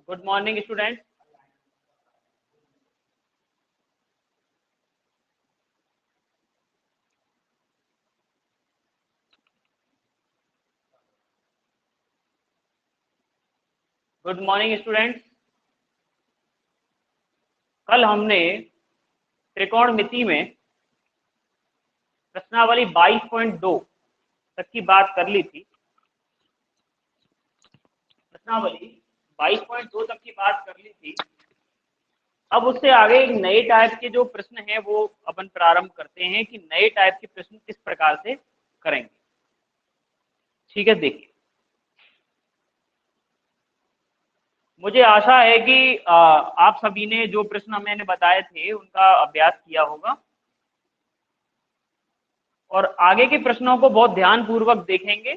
Good morning student. Good morning student. कल हमने त्रिकोणमिति में प्रश्नावली 22.2 तक की बात कर ली थी। प्रश्नावली 22.2 तक की बात कर ली थी। अब उससे आगे एक नए टाइप के जो प्रश्न हैं वो अपन प्रारंभ करते हैं कि नए टाइप के प्रश्न किस प्रकार से करेंगे। ठीक है, देखिए, मुझे आशा है कि आप सभी ने जो प्रश्न मैंने बताए थे उनका अभ्यास किया होगा और आगे के प्रश्नों को बहुत ध्यानपूर्वक देखेंगे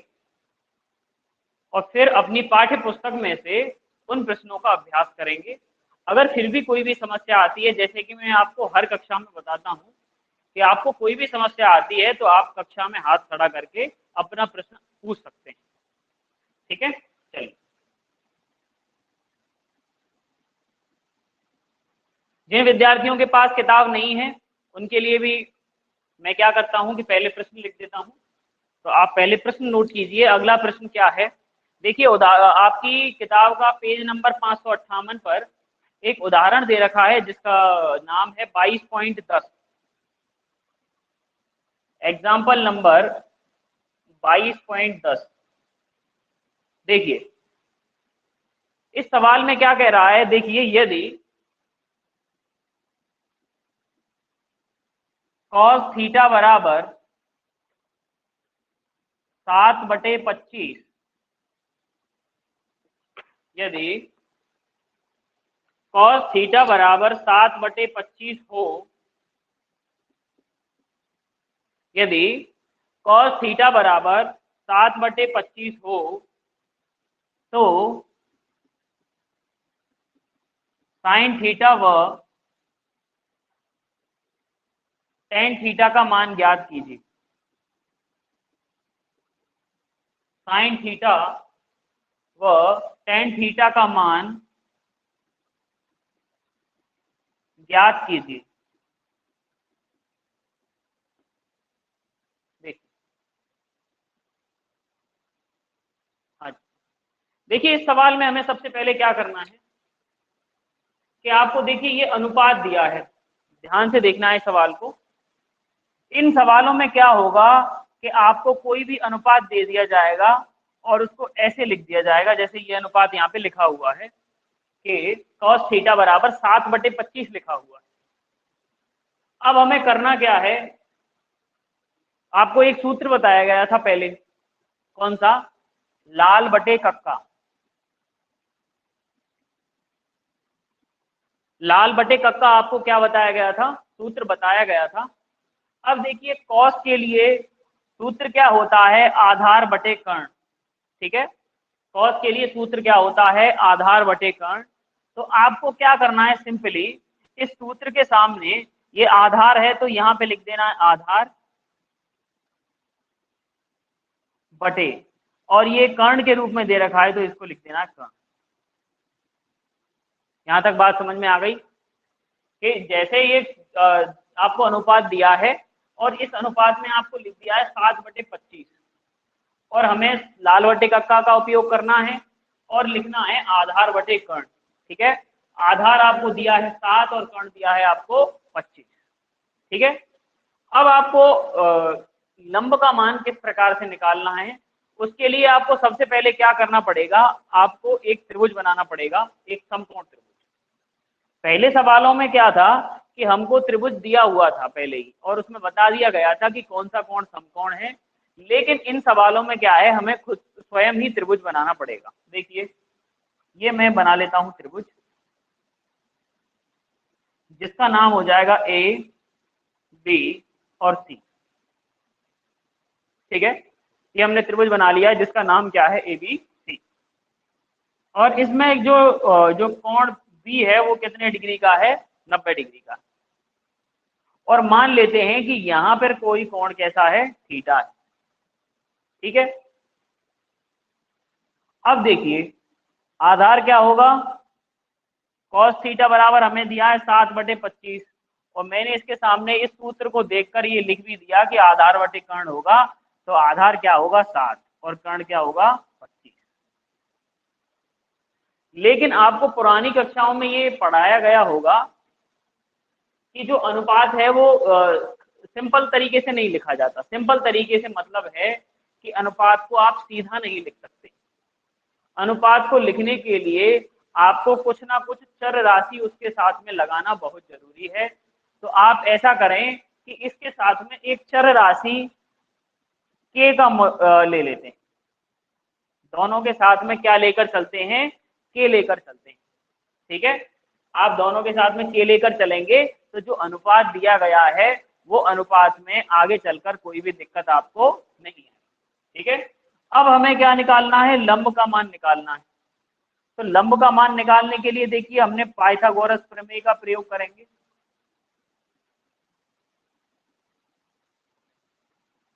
और फिर अपनी पाठ्य पुस्तक में से उन प्रश्नों का अभ्यास करेंगे। अगर फिर भी कोई भी समस्या आती है, जैसे कि मैं आपको हर कक्षा में बताता हूँ कि आपको कोई भी समस्या आती है तो आप कक्षा में हाथ खड़ा करके अपना प्रश्न पूछ सकते हैं। ठीक है, चलिए। जिन विद्यार्थियों के पास किताब नहीं है उनके लिए भी मैं क्या करता हूं कि पहले प्रश्न लिख देता हूं। तो आप पहले प्रश्न नोट कीजिए। अगला प्रश्न क्या है, देखिए, आपकी किताब का पेज नंबर 558 पर एक उदाहरण दे रखा है जिसका नाम है 22.10। Example number 22.10। देखिए, इस सवाल में क्या कह रहा है, देखिए, यदि cos थीटा बराबर 7/25, यदि cos थीटा बराबर 7/25 हो, यदि cos थीटा बराबर 7/25 हो तो sin थीटा व tan थीटा का मान ज्ञात कीजिए। sin थीटा व tan थीटा का मान ज्ञात कीजिए। देखिए, इस सवाल में हमें सबसे पहले क्या करना है कि आपको, देखिए, ये अनुपात दिया है, ध्यान से देखना है सवाल को। इन सवालों में क्या होगा कि आपको कोई भी अनुपात दे दिया जाएगा और उसको ऐसे लिख दिया जाएगा जैसे ये अनुपात यहाँ पे लिखा हुआ है कि cos थीटा बराबर 7/25 लिखा हुआ है। अब हमें करना क्या है, आपको एक सूत्र बताया गया था पहले, कौन सा, लाल बटे कक्का। लाल बटे कक्का आपको क्या बताया गया था, सूत्र बताया गया था। अब देखिए, कॉस के लिए सूत्र क्या होता है, आधार बटे कर्ण। ठीक है, कॉस के लिए सूत्र क्या होता है, आधार बटे कर्ण। तो आपको क्या करना है, सिंपली इस सूत्र के सामने ये आधार है तो यहां पे लिख देना है आधार बटे, और ये कर्ण के रूप में दे रखा है तो इसको लिख देना है कर्ण। यहां तक बात समझ में आ गई कि जैसे ये आपको अनुपात दिया है और इस अनुपात में आपको लिख दिया है 7/25 और हमें लाल बटे कक्का का उपयोग करना है और लिखना है आधार बटे कर्ण। ठीक है, आधार आपको दिया है 7 और कर्ण दिया है आपको 25। ठीक है, अब आपको लंब का मान किस प्रकार से निकालना है, उसके लिए आपको सबसे पहले क्या करना पड़ेगा, आपको एक त्रिभुज बनाना पड़ेगा, एक समकोण त्रिभुज। पहले सवालों में क्या था कि हमको त्रिभुज दिया हुआ था पहले ही और उसमें बता दिया गया था कि कौन सा कोण समकोण है, लेकिन इन सवालों में क्या है, हमें खुद स्वयं ही त्रिभुज बनाना पड़ेगा। देखिए, ये मैं बना लेता हूं त्रिभुज जिसका नाम हो जाएगा ए बी और सी। ठीक है, ये हमने त्रिभुज बना लिया है जिसका नाम क्या है, ए बी सी। और इसमें एक जो कोण बी है वो कितने डिग्री का है, 90 डिग्री का। और मान लेते हैं कि यहां पर कोई कोण कैसा है, थीटा है। ठीक है, अब देखिए, आधार क्या होगा, cos थीटा बराबर हमें दिया है 7/25 और मैंने इसके सामने इस सूत्र को देखकर ये लिख भी दिया कि आधार बटे कर्ण होगा, तो आधार क्या होगा 7 और कर्ण क्या होगा 25। लेकिन आपको पुरानी कक्षाओं में ये पढ़ाया गया होगा कि जो अनुपात है वो सिंपल तरीके से नहीं लिखा जाता। सिंपल तरीके से मतलब है कि अनुपात को आप सीधा नहीं लिख सकते। अनुपात को लिखने के लिए आपको कुछ ना कुछ चर राशि उसके साथ में लगाना बहुत जरूरी है। तो आप ऐसा करें कि इसके साथ में एक चर राशि k का ले लेते हैं। दोनों के साथ में क्या लेकर चलते हैं, k लेकर चलते हैं। ठीक है, आप दोनों के साथ में k लेकर चलेंगे तो जो अनुपात दिया गया है वो अनुपात में आगे चलकर कोई भी दिक्कत आपको नहीं है। ठीक है, अब हमें क्या निकालना है, लंब का मान निकालना है। तो लंब का मान निकालने के लिए देखिए हमने पाइथागोरस प्रमेय का प्रयोग करेंगे।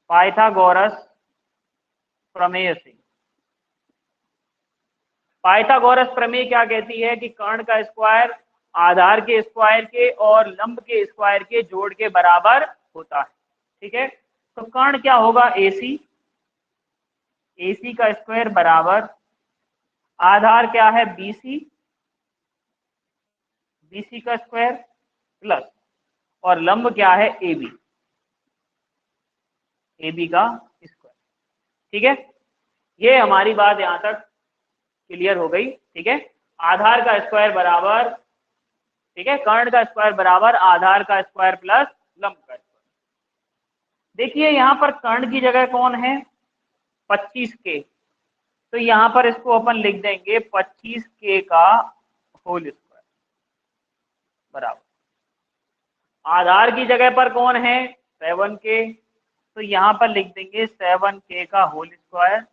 पाइथागोरस प्रमेय से, पाइथागोरस प्रमेय क्या कहती है कि कर्ण का स्क्वायर आधार के स्क्वायर के और लंब के स्क्वायर के जोड़ के बराबर होता है। ठीक है, तो कर्ण क्या होगा AC, AC का स्क्वायर बराबर आधार क्या है BC, BC का स्क्वायर प्लस और लंब क्या है AB, AB का स्क्वायर। ठीक है, ये हमारी बात यहां तक क्लियर हो गई। ठीक है, आधार का स्क्वायर बराबर, ठीक है, कर्ण का स्क्वायर बराबर आधार का स्क्वायर प्लस लंब का स्क्वायर। देखिए यहां पर कर्ण की जगह कौन है 25k, तो यहां पर इसको अपन लिख देंगे 25k का होल स्क्वायर बराबर आधार की जगह पर कौन है 7k, तो यहां पर लिख देंगे 7k का होल स्क्वायर।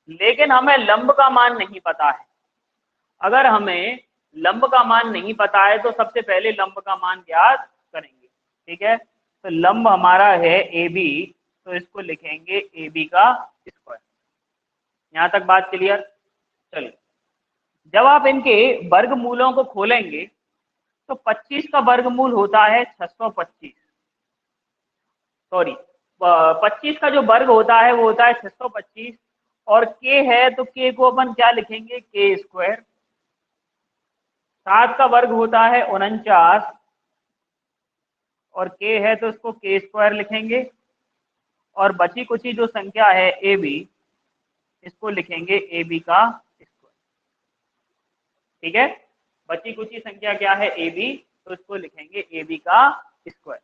लेकिन हमें लंब का मान नहीं पता है। अगर हमें लंब का मान नहीं पता है तो सबसे पहले लंब का मान ज्ञात करेंगे। ठीक है, तो लंब हमारा है AB, तो इसको लिखेंगे AB का स्क्वायर। यहां तक बात क्लियर। चलिए, जब आप इनके वर्गमूलों को खोलेंगे तो 25 का वर्गमूल होता है 625, सॉरी 25 का जो वर्ग होता है वो होता है 625 और k है तो k को अपन क्या लिखेंगे k स्क्वायर। 7 का वर्ग होता है 49 और k है तो इसको k स्क्वायर लिखेंगे और बची कुची जो संख्या है AB, इसको लिखेंगे AB का स्क्वायर। ठीक है, बची कुची संख्या क्या है AB, तो इसको लिखेंगे AB का स्क्वायर।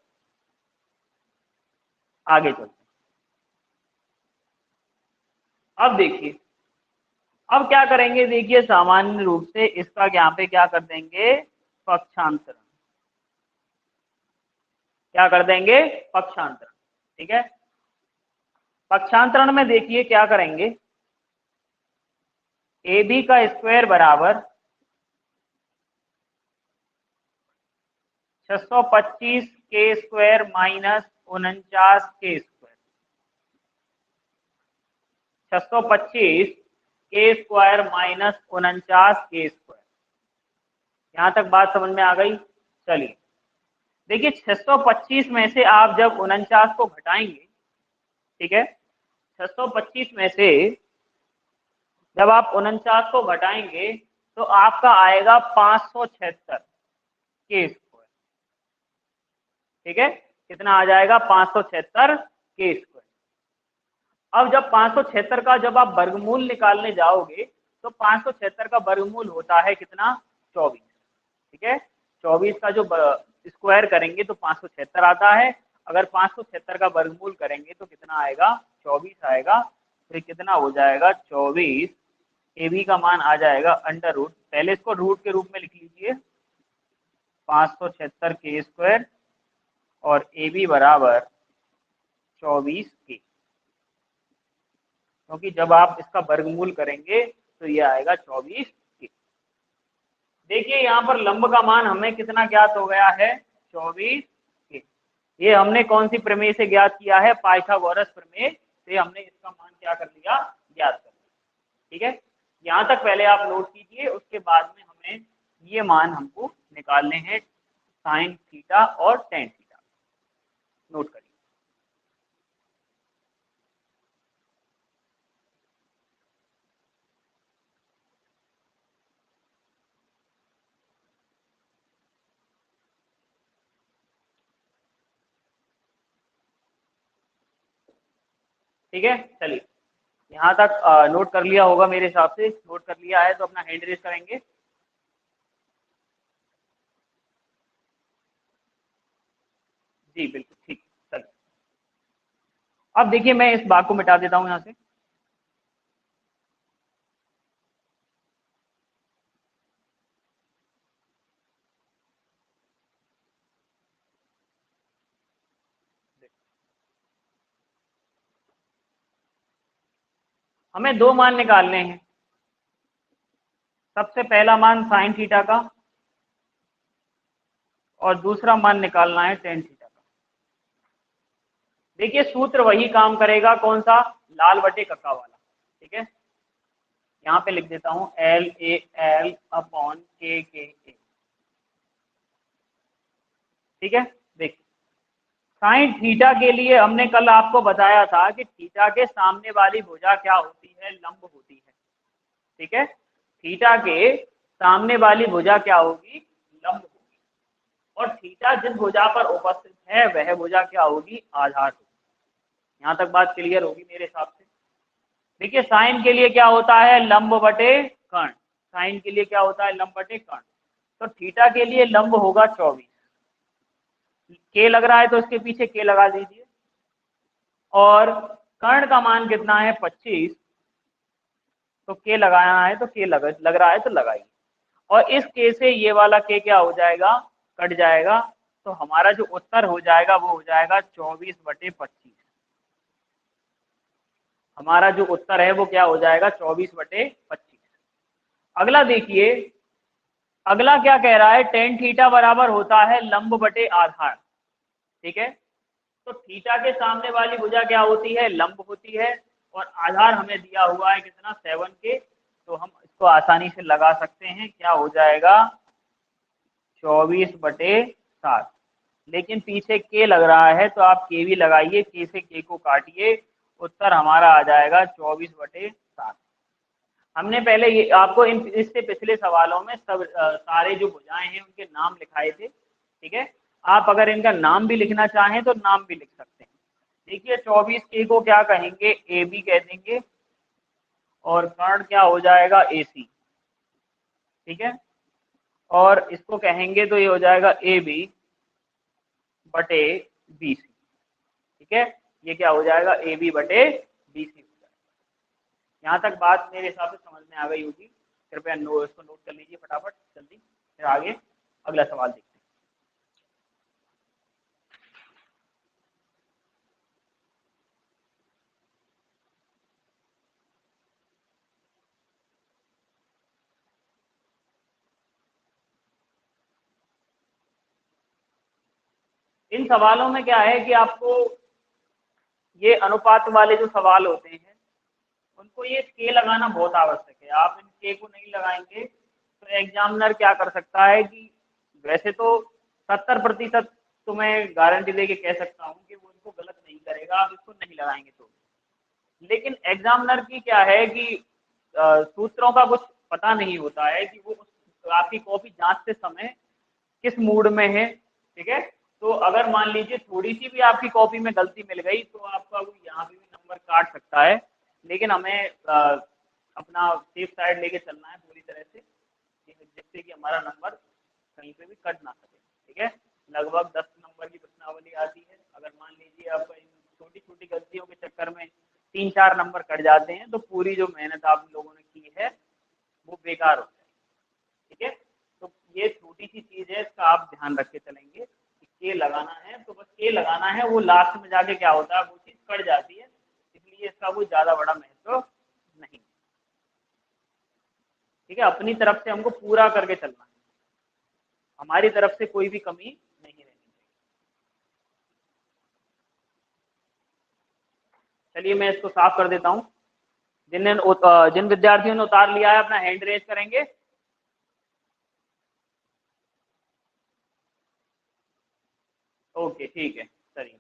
आगे चलते हैं। अब देखिए, अब क्या करेंगे, देखिए सामान्य रूप से इसका यहाँ पे क्या कर देंगे पक्षांतरण, क्या कर देंगे पक्षांतरण। ठीक है, पक्षांतरण में देखिए क्या करेंगे, AB का स्क्वायर बराबर 625 के स्क्वायर माइनस 49 के स्क्वायर, 625 के स्क्वायर माइनस 49 के स्क्वायर। यहां तक बात समझ में आ गई। चलिए देखिए 625 में से आप जब 49 को घटाएंगे, ठीक है, 625 में से जब आप 49 को घटाएंगे तो आपका आएगा 576 के स्क्वायर। ठीक है, कितना आ जाएगा 576 के स्क्वायर। अब जब 576 का जब आप वर्गमूल निकालने जाओगे तो 576 का वर्गमूल होता है कितना 24। ठीक है, 24 का जो स्क्वायर करेंगे तो 576 आता है। अगर 576 का वर्गमूल करेंगे तो कितना आएगा 24 आएगा। फिर कितना हो जाएगा 24, AB का मान आ जाएगा अंडर रूट, पहले इसको रूट के रूप में लिख लीजिए 576 के स्क्वायर और AB बराबर 24 के, क्योंकि जब आप इसका वर्गमूल करेंगे तो ये आएगा 24 के। देखिए यहाँ पर लंब का मान हमें कितना ज्ञात हो गया है 24 के। ये हमने कौन सी प्रमेय से ज्ञात किया है, पाइथागोरस प्रमेय से हमने इसका मान क्या कर लिया ज्ञात कर लिया। ठीक है, यहाँ तक पहले आप नोट कीजिए, उसके बाद में हमें ये मान हमको निकालने हैं साइन थीटा और टेन थीटा। नोट करिए। ठीक है, चलिए यहाँ तक नोट कर लिया होगा मेरे हिसाब से। नोट कर लिया है तो अपना हैंड रेज करेंगे। जी बिल्कुल ठीक। चलिए अब देखिए, मैं इस भाग को मिटा देता हूँ यहाँ से। हमें दो मान निकालने हैं। सबसे पहला मान साइन थीटा का और दूसरा मान निकालना है टेन थीटा का। देखिए सूत्र वही काम करेगा, कौन सा, लाल बटे कक्का वाला। ठीक है, यहाँ पे लिख देता हूँ एल ए एल अपॉन के ए। ठीक है, देखिए साइन थीटा के लिए हमने कल आपको बताया था कि थीटा के सामने वाली भुजा क्या होती है, लंब होती है। ठीक है, थीटा के सामने वाली भुजा क्या होगी, लंब होगी। और थीटा जिस भुजा पर उपस्थित है वह भुजा क्या होगी, आधार होगी। यहाँ तक बात क्लियर होगी मेरे हिसाब से। देखिए साइन के लिए क्या होता है, लंब बटे कर्ण। साइन के लिए क्या होता है, लंब बटे कर्ण। तो थीटा के लिए लंब होगा 24। के लग रहा है तो इसके पीछे के लगा दीजिए। और कर्ण का मान कितना है, 25। तो के लगाना है तो के लग रहा है तो लगाइए। और इस के से ये वाला के क्या हो जाएगा, कट जाएगा। तो हमारा जो उत्तर हो जाएगा वो हो जाएगा 24/25। हमारा जो उत्तर है वो क्या हो जाएगा, 24/25। अगला देखिए, अगला क्या कह रहा है, टेन थीटा बराबर होता है लंब बटे आधार। ठीक है, तो थीटा के सामने वाली भुजा क्या होती है, लंब होती है। और आधार हमें दिया हुआ है कितना, 7 के। तो हम इसको आसानी से लगा सकते हैं, क्या हो जाएगा 24/7। लेकिन पीछे के लग रहा है तो आप के भी लगाइए, के से के को काटिए, उत्तर हमारा आ जाएगा 24/7। हमने पहले ये आपको इससे पिछले सवालों में सब सारे जो भुजाएं हैं उनके नाम लिखाए थे। ठीक है, आप अगर इनका नाम भी लिखना चाहें तो नाम भी लिख सकते हैं। देखिए 24 के को क्या कहेंगे, ए बी कह देंगे। और कर्ण क्या हो जाएगा, ए सी। ठीक है, और इसको कहेंगे तो ये हो जाएगा ए बी बटे बी सी। ठीक है, ये क्या हो जाएगा, ए बी बटे बी सी हो जाएगा। यहाँ तक बात मेरे हिसाब से समझ में आ गई होगी। कृपया इसको नोट कर लीजिए फटाफट जल्दी, फिर आगे अगला सवाल देखते हैं। इन सवालों में क्या है कि आपको ये अनुपात वाले जो सवाल होते हैं उनको ये के लगाना बहुत आवश्यक है। आप इन के को नहीं लगाएंगे तो एग्जामिनर क्या कर सकता है कि वैसे तो 70% तो मैं गारंटी दे के कह सकता हूँ कि वो इसको गलत नहीं करेगा, आप इसको नहीं लगाएंगे तो। लेकिन एग्जामिनर की क्या है कि सूत्रों का कुछ पता नहीं होता है कि वो आपकी कॉपी जांचते समय किस मूड में है। ठीक है, तो अगर मान लीजिए थोड़ी सी भी आपकी कॉपी में गलती मिल गई तो आपका वो यहाँ पे भी नंबर काट सकता है। लेकिन हमें अपना सेफ साइड लेके चलना है पूरी तरह से, जिससे कि हमारा नंबर कहीं पे भी कट ना सके। ठीक है, लगभग 10 नंबर की प्रश्नावली आती है। अगर मान लीजिए आपका इन छोटी छोटी गलतियों के चक्कर में 3-4 नंबर कट जाते हैं तो पूरी जो मेहनत आप लोगों ने की है वो बेकार हो जाएगी। ठीक है, तो ये छोटी सी चीज है, इसका आप ध्यान रख के चलेंगे कि के लगाना है तो बस के लगाना है, वो लास्ट में जाके क्या होता है वो चीज कट जाती है, इसलिए इसका कोई ज्यादा बड़ा महत्व नहीं। ठीक है, अपनी तरफ से हमको पूरा करके चलना है, हमारी तरफ से कोई भी कमी नहीं रहनी चाहिए। चलिए मैं इसको साफ कर देता हूँ। जिन विद्यार्थियों ने उतार लिया है अपना हैंड रेज करेंगे। ओके ठीक है, चलिए।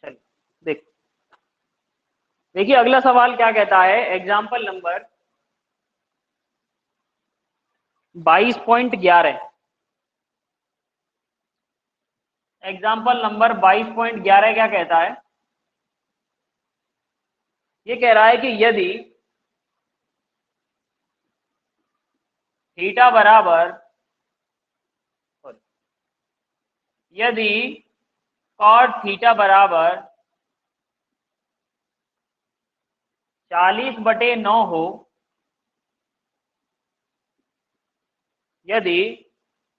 चलिए देख, देखिए अगला सवाल क्या कहता है, एग्जाम्पल नंबर 22.11। एग्जाम्पल नंबर 22.11 क्या कहता है, ये कह रहा है कि यदि थीटा बराबर, यदि कॉट थीटा बराबर 40/9 हो, यदि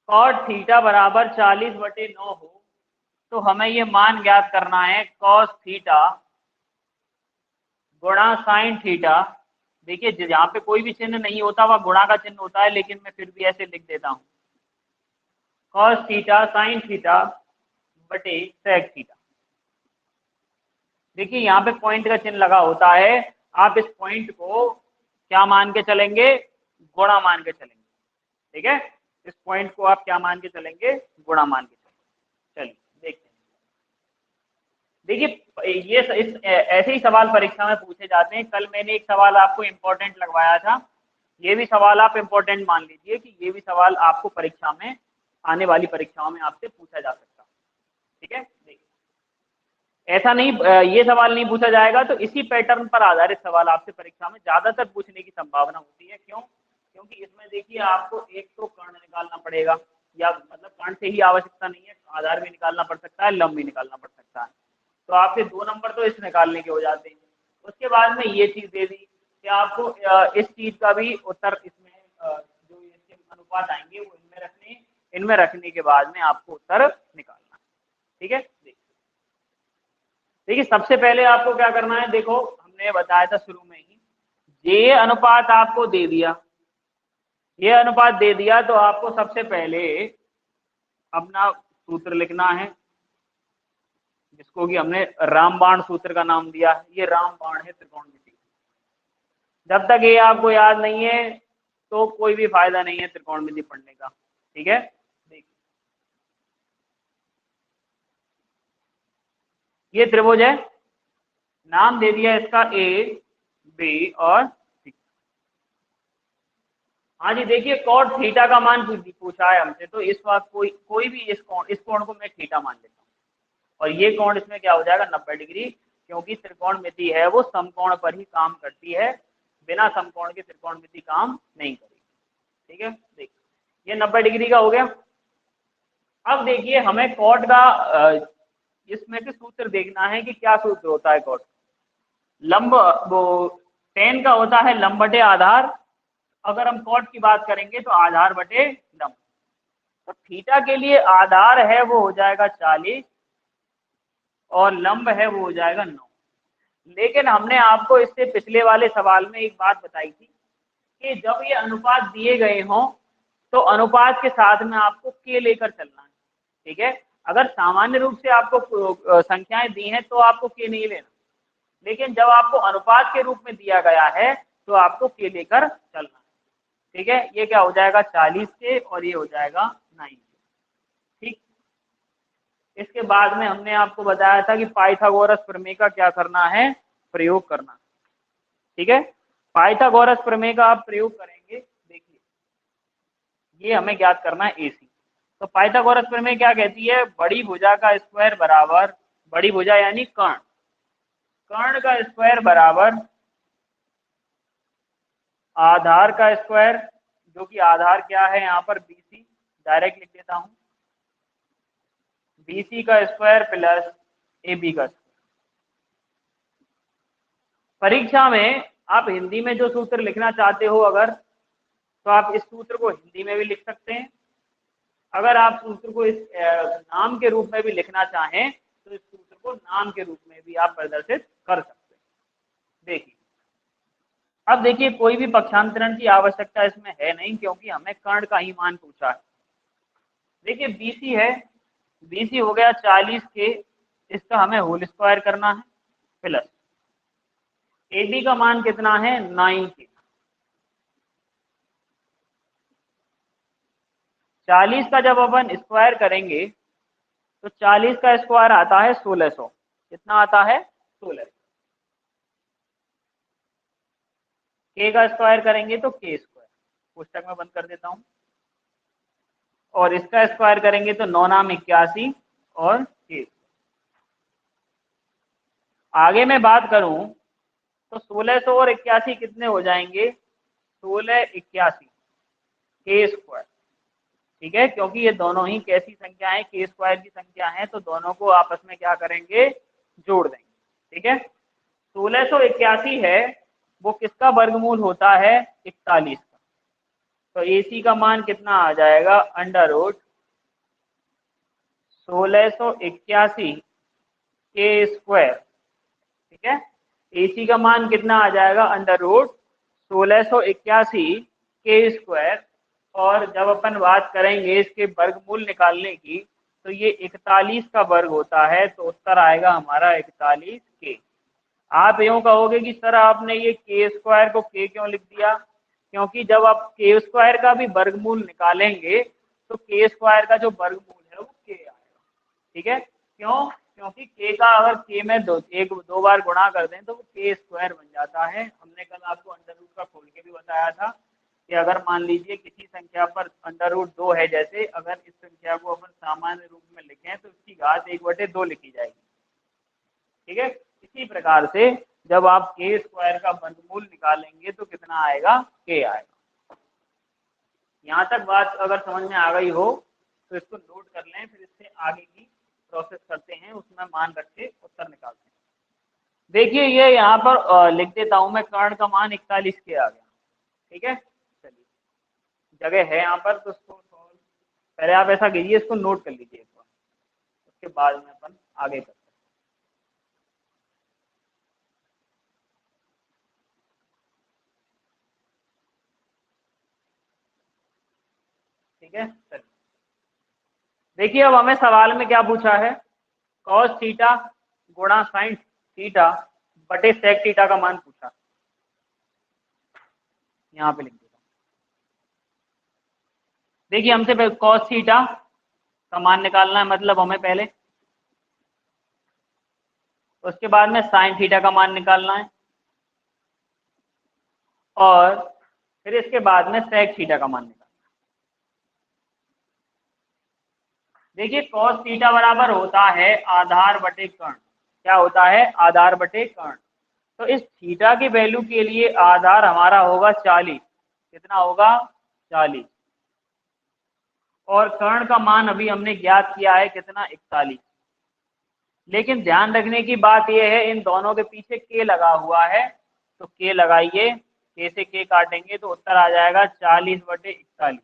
कॉट थीटा बराबर 40/9 हो, तो हमें ये मान ज्ञात करना है कॉस थीटा गुणा साइन थीटा। देखिए जहाँ पे कोई भी चिन्ह नहीं होता वह गुणा का चिन्ह होता है, लेकिन मैं फिर भी ऐसे लिख देता हूँ, कॉस थीटा साइन थीटा बटे सेक थीटा। देखिए यहाँ पे पॉइंट का चिन्ह लगा होता है, आप इस पॉइंट को क्या मान के चलेंगे, गुणा मान के चलेंगे। ठीक है, इस पॉइंट को आप क्या मान के चलेंगे, गुणा मान के चलेंगे। चलिए देखते हैं। देखिए ये ऐसे ही सवाल परीक्षा में पूछे जाते हैं। कल मैंने एक सवाल आपको इम्पोर्टेंट लगवाया था, ये भी सवाल आप इम्पोर्टेंट मान लीजिए कि ये भी सवाल आपको परीक्षा में, आने वाली परीक्षाओं में आपसे पूछा जा सकता है। ठीक है, देखिए ऐसा नहीं, ये सवाल नहीं पूछा जाएगा, तो इसी पैटर्न पर आधारित सवाल आपसे परीक्षा में ज्यादातर पूछने की संभावना होती है। क्यों? क्योंकि इसमें देखिए आपको एक तो कर्ण निकालना पड़ेगा, या मतलब कर्ण से ही आवश्यकता नहीं है, आधार भी निकालना पड़ सकता है, लंब भी निकालना पड़ सकता है। तो आपके 2 नंबर तो इस निकालने के हो जाते हैं। उसके बाद में ये चीज दे दी कि आपको इस चीज का भी उत्तर इसमें, जो इसके अनुपात आएंगे वो इनमें रखने के बाद में आपको उत्तर निकालना है। ठीक है, देखिए सबसे पहले आपको क्या करना है, देखो हमने बताया था शुरू में ही, ये अनुपात आपको दे दिया, ये अनुपात दे दिया, तो आपको सबसे पहले अपना सूत्र लिखना है, जिसको कि हमने रामबाण सूत्र का नाम दिया है। ये रामबाण है त्रिकोणमिति। जब तक ये आपको याद नहीं है तो कोई भी फायदा नहीं है त्रिकोणमिति पढ़ने का। ठीक है, देखिए ये त्रिभुज है, नाम दे दिया इसका ए बी और सी। हाँ जी, देखिए कॉट थीटा का मान पूछा है हमसे, तो इस बात कोई भी इस कोण को मैं थीटा मान लेता हूँ, और ये कोण इसमें क्या हो जाएगा, 90 डिग्री, क्योंकि त्रिकोणमिति है वो समकोण पर ही काम करती है, बिना समकोण के त्रिकोणमिति काम नहीं करेगी। ठीक है, देखिए ये 90 डिग्री का हो गया। अब देखिए हमें कॉट का इसमें से सूत्र देखना है कि क्या सूत्र होता है कॉट। लंब, वो टेन का होता है लंब बटे आधार, अगर हम कॉट की बात करेंगे तो आधार बटे लंब। तो थीटा के लिए आधार है वो हो जाएगा 40 और लंब है वो हो जाएगा 9। लेकिन हमने आपको इससे पिछले वाले सवाल में एक बात बताई थी कि जब ये अनुपात दिए गए हों तो अनुपात के साथ में आपको के लेकर चलना है। ठीक है, अगर सामान्य रूप से आपको संख्याएं दी हैं तो आपको के नहीं लेना, लेकिन जब आपको अनुपात के रूप में दिया गया है तो आपको के लेकर चलना है। ठीक है, ये क्या हो जाएगा 40 के और ये हो जाएगा 9 के। ठीक, इसके बाद में हमने आपको बताया था कि पाइथागोरस प्रमेय का क्या करना है, प्रयोग करना। ठीक है, पाइथागोरस प्रमेय का आप प्रयोग करेंगे। देखिए ये हमें ज्ञात करना है एसी। तो पाइथागोरस प्रमेय क्या कहती है, बड़ी भुजा का स्क्वायर बराबर, बड़ी भुजा यानी कर्ण, कर्ण का स्क्वायर बराबर आधार का स्क्वायर, जो कि आधार क्या है यहाँ पर बीसी, डायरेक्ट लिख देता हूं, बीसी का स्क्वायर प्लस एबी का स्क्वायर। परीक्षा में आप हिंदी में जो सूत्र लिखना चाहते हो अगर, तो आप इस सूत्र को हिंदी में भी लिख सकते हैं। अगर आप सूत्र को इस नाम के रूप में भी लिखना चाहें तो इस सूत्र को नाम के रूप में भी आप प्रदर्शित कर सकते हैं। देखिए अब देखिए कोई भी पक्षांतरण की आवश्यकता इसमें है नहीं, क्योंकि हमें कर्ण का ही मान पूछा है। देखिए बीसी है, बीसी हो गया 40 के, इसका हमें होल स्क्वायर करना है, प्लस एबी का मान कितना है 9 के। 40 का जब अपन स्क्वायर करेंगे तो 40 का स्क्वायर आता है 1600। कितना आता है 1600। के का स्क्वायर करेंगे तो के स्क्वायर, पुस्तक में बंद कर देता हूं, और इसका स्क्वायर करेंगे तो 9 नाम 81 और के। आगे मैं बात करूं तो 1600 और 81 कितने हो जाएंगे, 1681 के स्क्वायर। ठीक है, क्योंकि ये दोनों ही कैसी संख्या है, के स्क्वायर की संख्या है, तो दोनों को आपस में क्या करेंगे, जोड़ देंगे। ठीक है, 1681 है वो किसका वर्गमूल होता है, 41 का। तो AC का मान कितना आ जाएगा, अंडर रूट 1681 के स्क्वायर। ठीक है, AC का मान कितना आ जाएगा, अंडर रूट 1681 के स्क्वायर। और जब अपन बात करेंगे इसके वर्गमूल निकालने की, तो ये 41 का वर्ग होता है, तो उत्तर आएगा हमारा 41 के। आप यूं कहोगे कि सर आपने ये के स्क्वायर को के क्यों लिख दिया, क्योंकि जब आप के स्क्वायर का भी वर्गमूल निकालेंगे तो के स्क्वायर का जो वर्गमूल है वो के आएगा। ठीक है, क्यों, क्योंकि के का अगर के में दो बार गुणा कर दें तो वो के स्क्वायर बन जाता है। हमने कल आपको अंडर रूट का खोल के भी बताया था कि अगर मान लीजिए किसी संख्या पर अंडर रूट 2 है, जैसे अगर इस संख्या को अपन सामान्य रूप में लिखें तो इसकी घात 1/2 लिखी जाएगी। ठीक है, इसी प्रकार से जब आप के स्क्वायर का वर्गमूल निकालेंगे तो कितना आएगा, के आएगा। यहाँ तक बात अगर समझ में आ गई हो तो इसको नोट कर लें, फिर इससे आगे की प्रोसेस करते हैं, उसमें मान रख के उत्तर निकालते हैं। देखिए ये यहाँ पर लिख देता हूँ मैं, कर्ण का मान 41 के आ गया। ठीक है, चलिए जगह है यहाँ पर, तो उसको पहले आप ऐसा कीजिए, इसको नोट कर लीजिए एक बार, उसके बाद में अपन आगे करते हैं। ठीक है, चलिए देखिए अब हमें सवाल में क्या पूछा है, कॉस थीटा गुणा साइन थीटा बटे सेक थीटा का मान पूछा। यहाँ पे लिख देता हूँ। देखिए हमसे कॉस थीटा का मान निकालना है, मतलब हमें पहले, उसके बाद में साइन थीटा का मान निकालना है, और फिर इसके बाद में सेक थीटा का मान निकालना है। देखिए कॉस थीटा बराबर होता है आधार बटे कर्ण। क्या होता है, आधार बटे कर्ण। तो इस थीटा की वैल्यू के लिए आधार हमारा होगा 40। कितना होगा, 40। और कर्ण का मान अभी हमने ज्ञात किया है कितना, 41। लेकिन ध्यान रखने की बात यह है, इन दोनों के पीछे के लगा हुआ है, तो के लगाइए, के से के काटेंगे तो उत्तर आ जाएगा 40/41।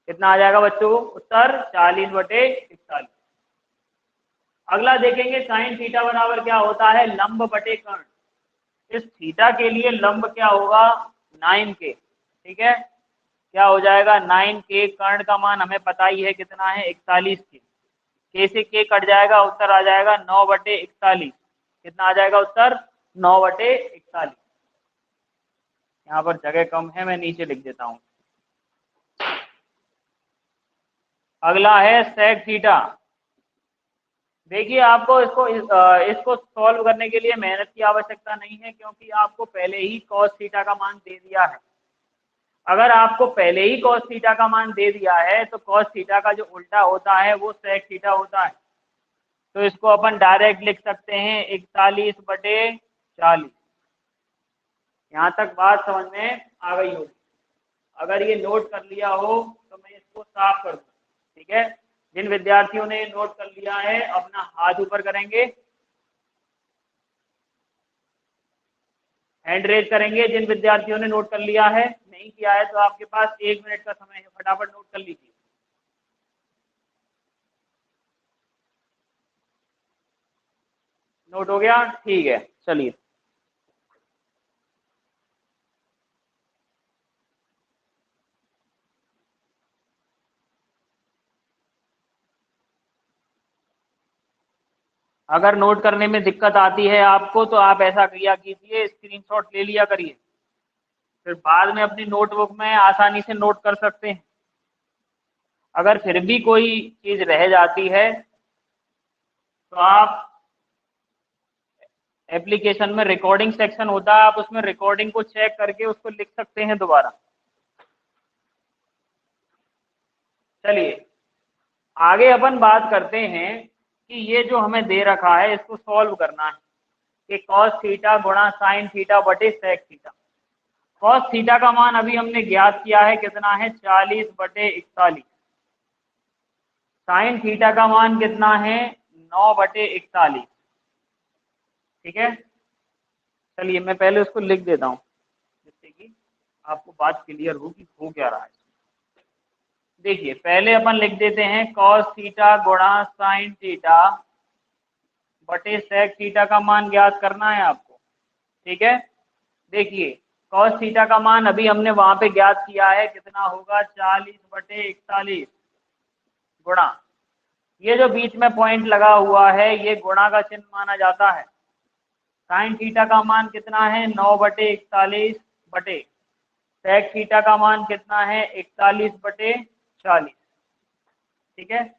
कितना आ जाएगा बच्चों, उत्तर 40/41। अगला देखेंगे साइन थीटा बराबर क्या होता है, लंब बटे कर्ण। इस थीटा के लिए लंब क्या होगा, 9 के। ठीक है, क्या हो जाएगा 9 के। कर्ण का मान हमें पता ही है कितना है, 41 के से के कट जाएगा, उत्तर आ जाएगा 9/41। कितना आ जाएगा उत्तर, 9/41। यहाँ पर जगह कम है, मैं नीचे लिख देता हूँ। अगला है सेक थीटा। देखिए आपको इसको सॉल्व करने के लिए मेहनत की आवश्यकता नहीं है, क्योंकि आपको पहले ही कॉस थीटा का मान दे दिया है। अगर आपको पहले ही कॉस थीटा का मान दे दिया है तो कॉस थीटा का जो उल्टा होता है वो सेक थीटा होता है। तो इसको अपन डायरेक्ट लिख सकते हैं 41/40। यहाँ तक बात समझ में आ गई होगी। अगर ये नोट कर लिया हो तो मैं इसको साफ कर दूँ। ठीक है, जिन विद्यार्थियों ने नोट कर लिया है अपना हाथ ऊपर करेंगे, हैंड रेज करेंगे। जिन विद्यार्थियों ने नोट कर लिया है, नहीं किया है तो आपके पास 1 मिनट का समय है, फटाफट नोट कर लीजिए। नोट हो गया, ठीक है, चलिए। अगर नोट करने में दिक्कत आती है आपको तो आप ऐसा किया कीजिए, स्क्रीनशॉट ले लिया करिए, फिर बाद में अपनी नोटबुक में आसानी से नोट कर सकते हैं। अगर फिर भी कोई चीज रह जाती है तो आप एप्लीकेशन में रिकॉर्डिंग सेक्शन होता है, आप उसमें रिकॉर्डिंग को चेक करके उसको लिख सकते हैं दोबारा। चलिए आगे अपन बात करते हैं कि ये जो हमें दे रखा है इसको सॉल्व करना है कि कॉस थीटा गुणा साइन थीटा बटे सेक थीटा। कॉस थीटा का मान अभी हमने ज्ञात किया है, कितना है 40/41। साइन थीटा का मान कितना है 9/41। ठीक है, चलिए मैं पहले उसको लिख देता हूँ जिससे कि आपको बात क्लियर हो कि हो क्या रहा है। देखिए पहले अपन लिख देते हैं कॉस थीटा गुणा साइन थीटा बटे सेक थीटा का मान ज्ञात करना है आपको। ठीक है, देखिए कॉस थीटा का मान अभी हमने वहां पे ज्ञात किया है, कितना होगा 40/41 गुणा, ये जो बीच में पॉइंट लगा हुआ है ये गुणा का चिन्ह माना जाता है। साइन थीटा का मान कितना है 9/41 बटे सेक थीटा का मान कितना है 41/40। ठीक है,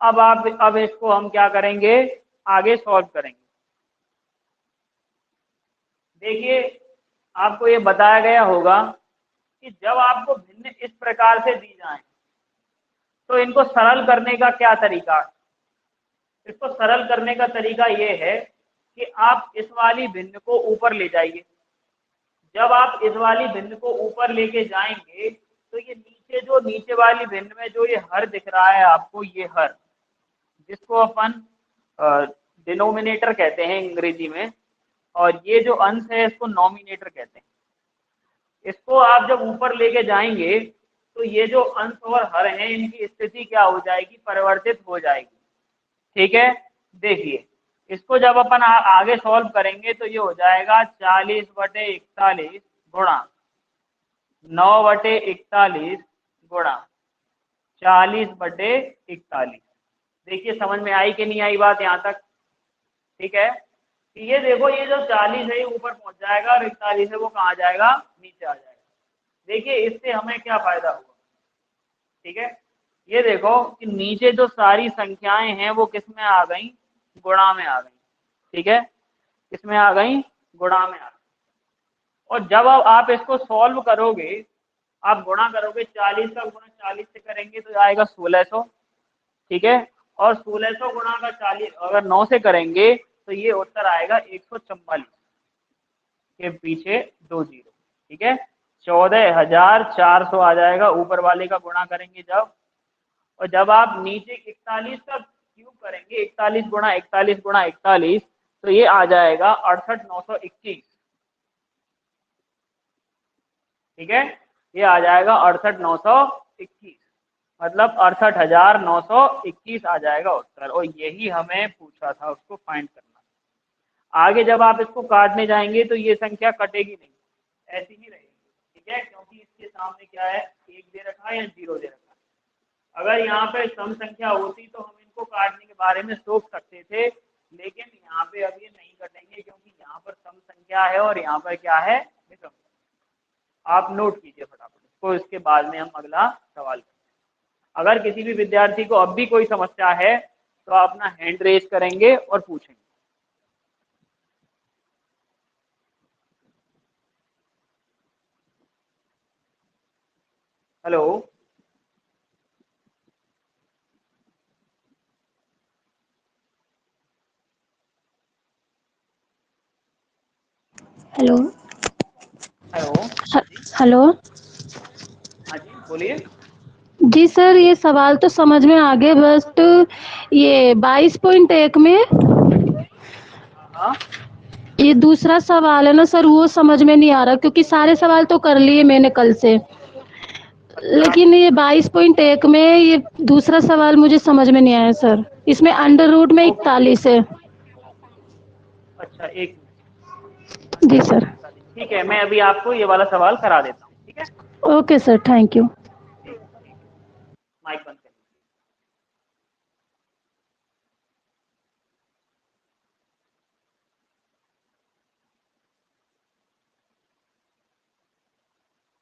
अब इसको हम क्या करेंगे, आगे सॉल्व करेंगे। देखिए आपको ये बताया गया होगा कि जब आपको भिन्न इस प्रकार से दी जाए तो इनको सरल करने का क्या तरीका है। इसको सरल करने का तरीका ये है कि आप इस वाली भिन्न को ऊपर ले जाइए। जब आप इस वाली भिन्न को ऊपर लेके जाएंगे तो ये नीचे वाली भिन्न में जो ये हर दिख रहा है आपको, ये हर जिसको अपन डिनोमिनेटर कहते हैं अंग्रेजी में, और ये जो अंश है इसको नॉमिनेटर कहते हैं। इसको आप जब ऊपर लेके जाएंगे तो ये जो अंश और हर हैं इनकी स्थिति क्या हो जाएगी, परिवर्तित हो जाएगी। ठीक है, देखिए इसको जब अपन आगे सॉल्व करेंगे तो ये हो जाएगा 40/41 गुणा 9/41 गुणा 40/41। देखिए समझ में आई कि नहीं आई बात यहाँ तक। ठीक है, कि ये देखो ये जो 40 है ये ऊपर पहुंच जाएगा और 41 है वो कहाँ जाएगा, नीचे आ जाएगा। देखिए इससे हमें क्या फायदा हुआ। ठीक है, ये देखो कि नीचे जो सारी संख्याएं हैं वो किस में आ गई, गुणा में आ गई। ठीक है, किसमें आ गई, गुणा में आ गई। और जब अब आप इसको सॉल्व करोगे, आप गुणा करोगे 40 का गुणा 40 से करेंगे तो आएगा 1600। ठीक है, और 1600 गुणा का 40 अगर 9 से करेंगे तो ये उत्तर आएगा 144 के पीछे 2 जीरो। ठीक है, 14,400 आ जाएगा ऊपर वाले का गुणा करेंगे जब। और जब आप नीचे 41 का क्यूब करेंगे, 41 गुणा 41 गुणा 41, तो ये आ जाएगा 68,921। ठीक है, ये आ जाएगा 68,921, मतलब 68,921 आ जाएगा उत्तर। और यही हमें पूछा था, उसको फाइंड करना। आगे जब आप इसको काटने जाएंगे तो ये संख्या कटेगी नहीं, ऐसी ही रहेगी। ठीक है, क्योंकि इसके सामने क्या है, 1 दे रखा है या 0 दे रखा है। अगर यहाँ पे सम संख्या होती तो हम इनको काटने के बारे में सोच सकते थे, लेकिन यहाँ पे अब ये नहीं कटेंगे क्योंकि यहाँ पर सम संख्या है और यहाँ पर क्या है, विषम। आप नोट कीजिए फटाफट इसको, इसके बाद में हम अगला सवाल करेंगे। अगर किसी भी विद्यार्थी को अब भी कोई समस्या है तो आप अपना हैंड रेज करेंगे और पूछेंगे। Hello, hello. हेलो। हेलो। हाँ जी बोलिए। जी सर, ये सवाल तो समझ में आ गए, बस ये 22.1 में हाँ, ये दूसरा सवाल है ना सर, वो समझ में नहीं आ रहा क्योंकि सारे सवाल तो कर लिए मैंने कल से, अच्छा लेकिन ये 22.1 में ये दूसरा सवाल मुझे समझ में नहीं आया सर। इसमें अंडर रूट में ओके, 41 है। अच्छा एक मिनट, जी अंडर रूट सर। 41, ठीक है, मैं अभी आपको ये वाला सवाल करा देता हूँ। ठीक है, ओके सर, थैंक यू। ठीक ठीक है, माइक बंद कर लीजिए।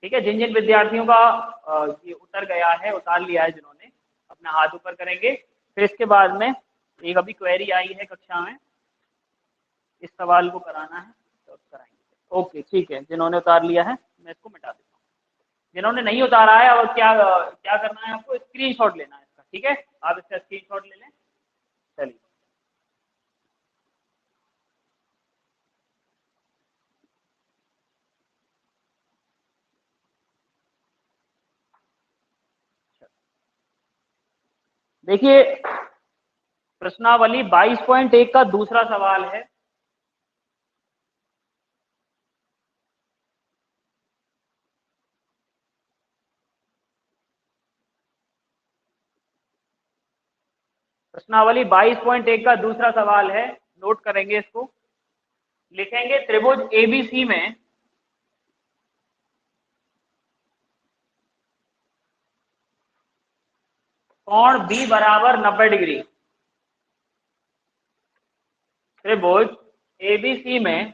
ठीक है, जिन जिन विद्यार्थियों का ये उतर गया है, उतार लिया है जिन्होंने, अपना हाथ ऊपर करेंगे। फिर इसके बाद में एक अभी क्वेरी आई है कक्षा में, इस सवाल को कराना है तो कराएंगे। ओके ठीक है, जिन्होंने उतार लिया है मैं इसको मिटा देता हूँ। जिन्होंने नहीं उतारा है, और क्या क्या करना है आपको, स्क्रीनशॉट लेना है इसका। ठीक है, आप इसका स्क्रीनशॉट ले लें। चलिए, देखिए प्रश्नावली 22.1 का दूसरा सवाल है। प्रश्नावली 22.1 का दूसरा सवाल है, नोट करेंगे इसको। लिखेंगे त्रिभुज एबीसी में कोण बी बराबर 90 डिग्री। त्रिभुज एबीसी में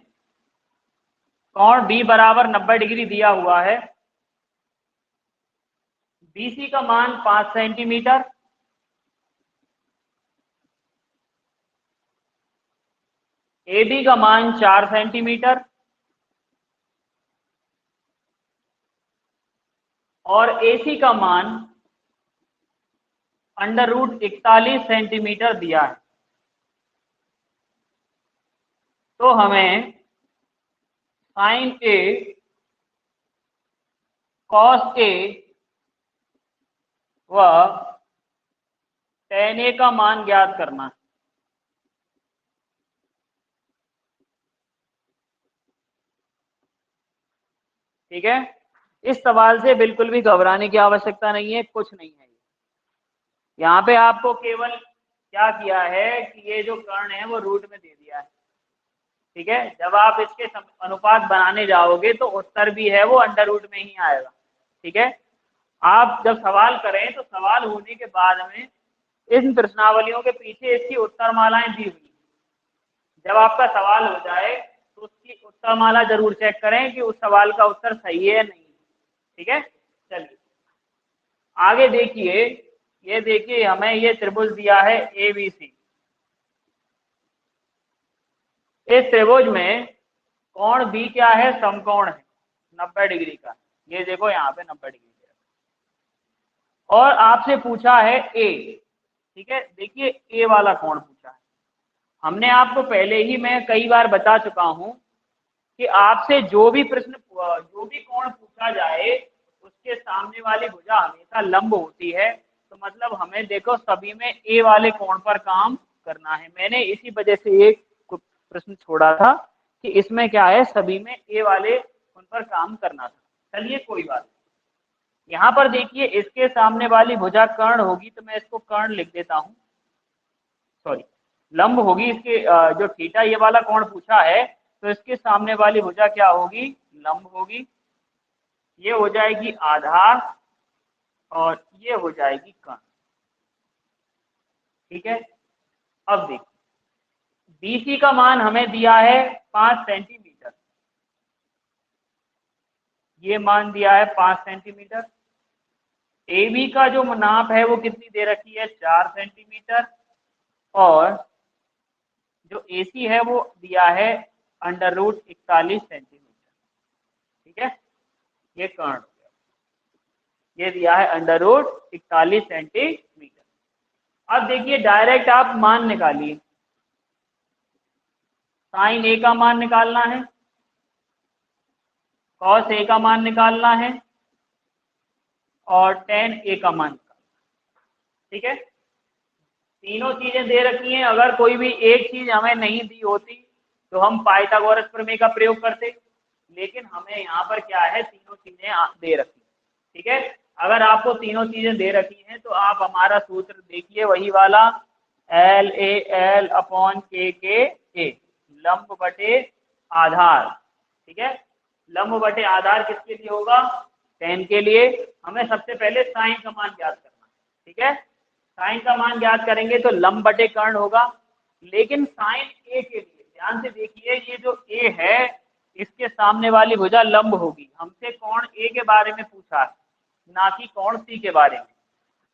कोण बी बराबर 90 डिग्री दिया हुआ है। बीसी का मान 5 सेंटीमीटर, एडी का मान 4 सेंटीमीटर और एसी का मान √41 सेंटीमीटर दिया है। तो हमें साइन ए, कॉस ए व टेन ए का मान ज्ञात करना है। ठीक है, इस सवाल से बिल्कुल भी घबराने की आवश्यकता नहीं है, कुछ नहीं है। यहाँ पे आपको केवल क्या किया है कि ये जो कर्ण है वो रूट में दे दिया है। ठीक है, जब आप इसके अनुपात बनाने जाओगे तो उत्तर भी है वो √, में ही आएगा। ठीक है, आप जब सवाल करें तो सवाल होने के बाद में इन प्रश्नावलियों के पीछे इसकी उत्तरमालाएं दी हुई। जब आपका सवाल हो जाए तो उसकी उत्तरमाला जरूर चेक करें कि उस सवाल का उत्तर सही है या नहीं। ठीक है, चलिए आगे देखिए। ये देखिए, हमें ये त्रिभुज दिया है एबीसी। इस त्रिभुज में कोण बी क्या है, समकोण है 90 डिग्री का। ये देखो यहाँ पे 90 डिग्री है। और आपसे पूछा है ए। ठीक है, देखिए ए वाला कोण पूछा है। हमने आपको पहले ही मैं कई बार बता चुका हूं कि आपसे जो भी प्रश्न, जो भी कोण पूछा जाए उसके सामने वाली भुजा हमेशा लंब होती है। तो मतलब हमें देखो सभी में ए वाले कोण पर काम करना है। मैंने इसी वजह से एक प्रश्न छोड़ा था कि इसमें क्या है, सभी में ए वाले उन पर काम करना था। चलिए कोई बात नहीं। यहाँ पर देखिए इसके सामने वाली भुजा कर्ण होगी, तो मैं इसको कर्ण लिख देता हूँ। सॉरी, लंब होगी इसके, जो थीटा ये वाला कोण पूछा है तो इसके सामने वाली भुजा क्या होगी, लंब होगी। ये हो जाएगी आधार और ये हो जाएगी कर्ण। ठीक है, अब देखिए बीसी का मान हमें दिया है 5 सेंटीमीटर। ये मान दिया है 5 सेंटीमीटर। AB का जो नाप है वो कितनी दे रखी है, 4 सेंटीमीटर। और जो AC है वो दिया है √41 सेंटीमीटर। ठीक है, ये कर्ण, ये दिया है √41 सेंटीमीटर। अब देखिए डायरेक्ट आप मान निकालिए। साइन ए का मान निकालना है, कॉस ए का मान निकालना है और टेन ए का मान निकालना है। ठीक है, तीनों चीजें दे रखी हैं। अगर कोई भी एक चीज हमें नहीं दी होती तो हम पाइथागोरस प्रमेय का प्रयोग करते, लेकिन हमें यहाँ पर क्या है, तीनों चीजें दे रखी। ठीक है, अगर आपको तीनों चीजें दे रखी हैं तो आप हमारा सूत्र देखिए, वही वाला LAL/KK, लंब बटे आधार। ठीक है, लंब बटे आधार किसके लिए होगा, टेन के लिए। हमें सबसे पहले साइन का मान ज्ञात करना है। ठीक है, साइन का मान ज्ञात करेंगे तो लंब बटे कर्ण होगा। लेकिन साइन ए के लिए ध्यान से देखिए, ये जो ए है इसके सामने वाली भुजा लंब होगी। हमसे कोण ए के बारे में पूछा है, ना कि कोण सी के बारे में।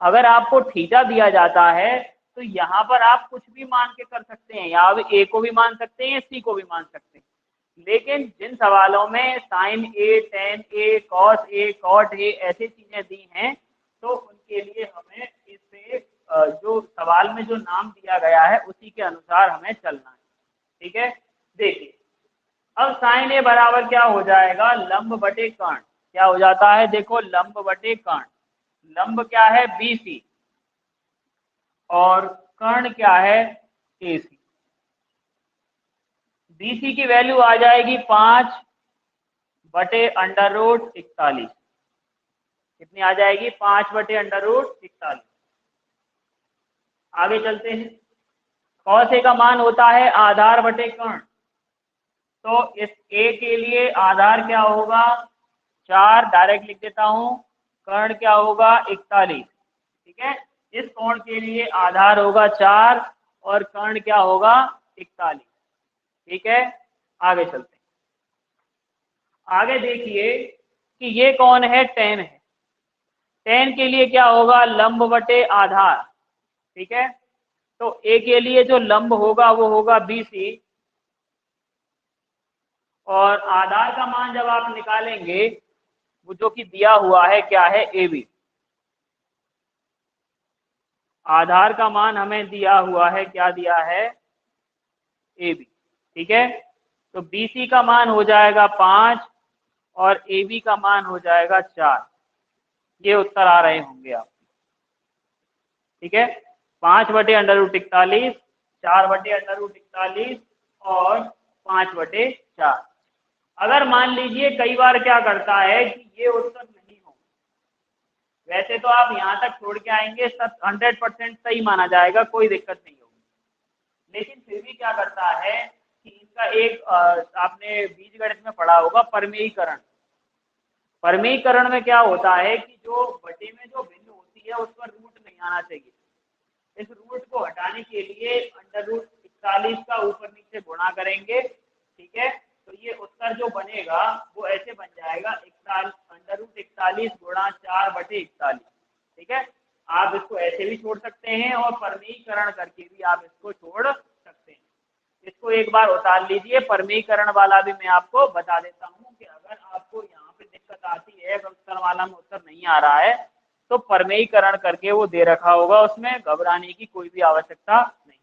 अगर आपको थीटा दिया जाता है तो यहाँ पर आप कुछ भी मान के कर सकते हैं, या ए को भी मान सकते हैं, सी को भी मान सकते हैं। लेकिन जिन सवालों में sine A, tan A, cos A, cot A ऐसी चीजें दी हैं, तो उनके लिए हमें इसे जो सवाल में जो नाम दिया गया है उसी के अनुसार हमें चलना है। ठीक है, देखिए अब साइन ए बराबर क्या हो जाएगा, लंब बटे कर्ण। क्या हो जाता है, देखो लंब बटे कर्ण। लंब क्या है, बीसी, और कर्ण क्या है, एसी। बीसी की वैल्यू आ जाएगी 5/√41। कितनी आ जाएगी, 5/√41। आगे चलते हैं। कॉस ए का मान होता है आधार बटे कर्ण। तो इस ए के लिए आधार क्या होगा, 4, डायरेक्ट लिख देता हूं। कर्ण क्या होगा, 41। ठीक है, इस कोण के लिए आधार होगा 4 और कर्ण क्या होगा, 41। ठीक है, आगे चलते हैं। आगे देखिए कि ये कौन है, टेन है। टेन के लिए क्या होगा, लंब बटे आधार। ठीक है, तो ए के लिए जो लंब होगा वो होगा बीसी, और आधार का मान जब आप निकालेंगे वो जो कि दिया हुआ है क्या है, ए बी। आधार का मान हमें दिया हुआ है, क्या दिया है, ए बी। ठीक है, तो बीसी का मान हो जाएगा 5 और ए बी का मान हो जाएगा 4। ये उत्तर आ रहे होंगे आप। ठीक है, 5/√41, 4/√41 और 5/4। अगर मान लीजिए कई बार क्या करता है कि ये उत्तर नहीं हो, वैसे तो आप यहाँ तक छोड़ के आएंगे 100% सही माना जाएगा, कोई दिक्कत नहीं होगी। लेकिन फिर भी क्या करता है कि इसका एक आपने बीजगणित में पढ़ा होगा, परमेयीकरण। परमेयीकरण में क्या होता है कि जो बटे में जो भिन्न होती है उस पर रूट नहीं आना चाहिए। इस रूट को हटाने के लिए √41 का ऊपर नीचे गुणा करेंगे। ठीक है, तो ये उत्तर जो बनेगा वो ऐसे बन जाएगा, √41 गुणा 4/41। ठीक है, आप इसको ऐसे भी छोड़ सकते हैं और परमेयीकरण करके भी आप इसको छोड़ सकते हैं। इसको एक बार उतार लीजिए। परमेयीकरण वाला भी मैं आपको बता देता हूँ कि अगर आपको यहाँ पे दिक्कत आती है, अगर उत्तर वाला में उत्तर नहीं आ रहा है, तो परमेयीकरण करके वो दे रखा होगा, उसमें घबराने की कोई भी आवश्यकता नहीं।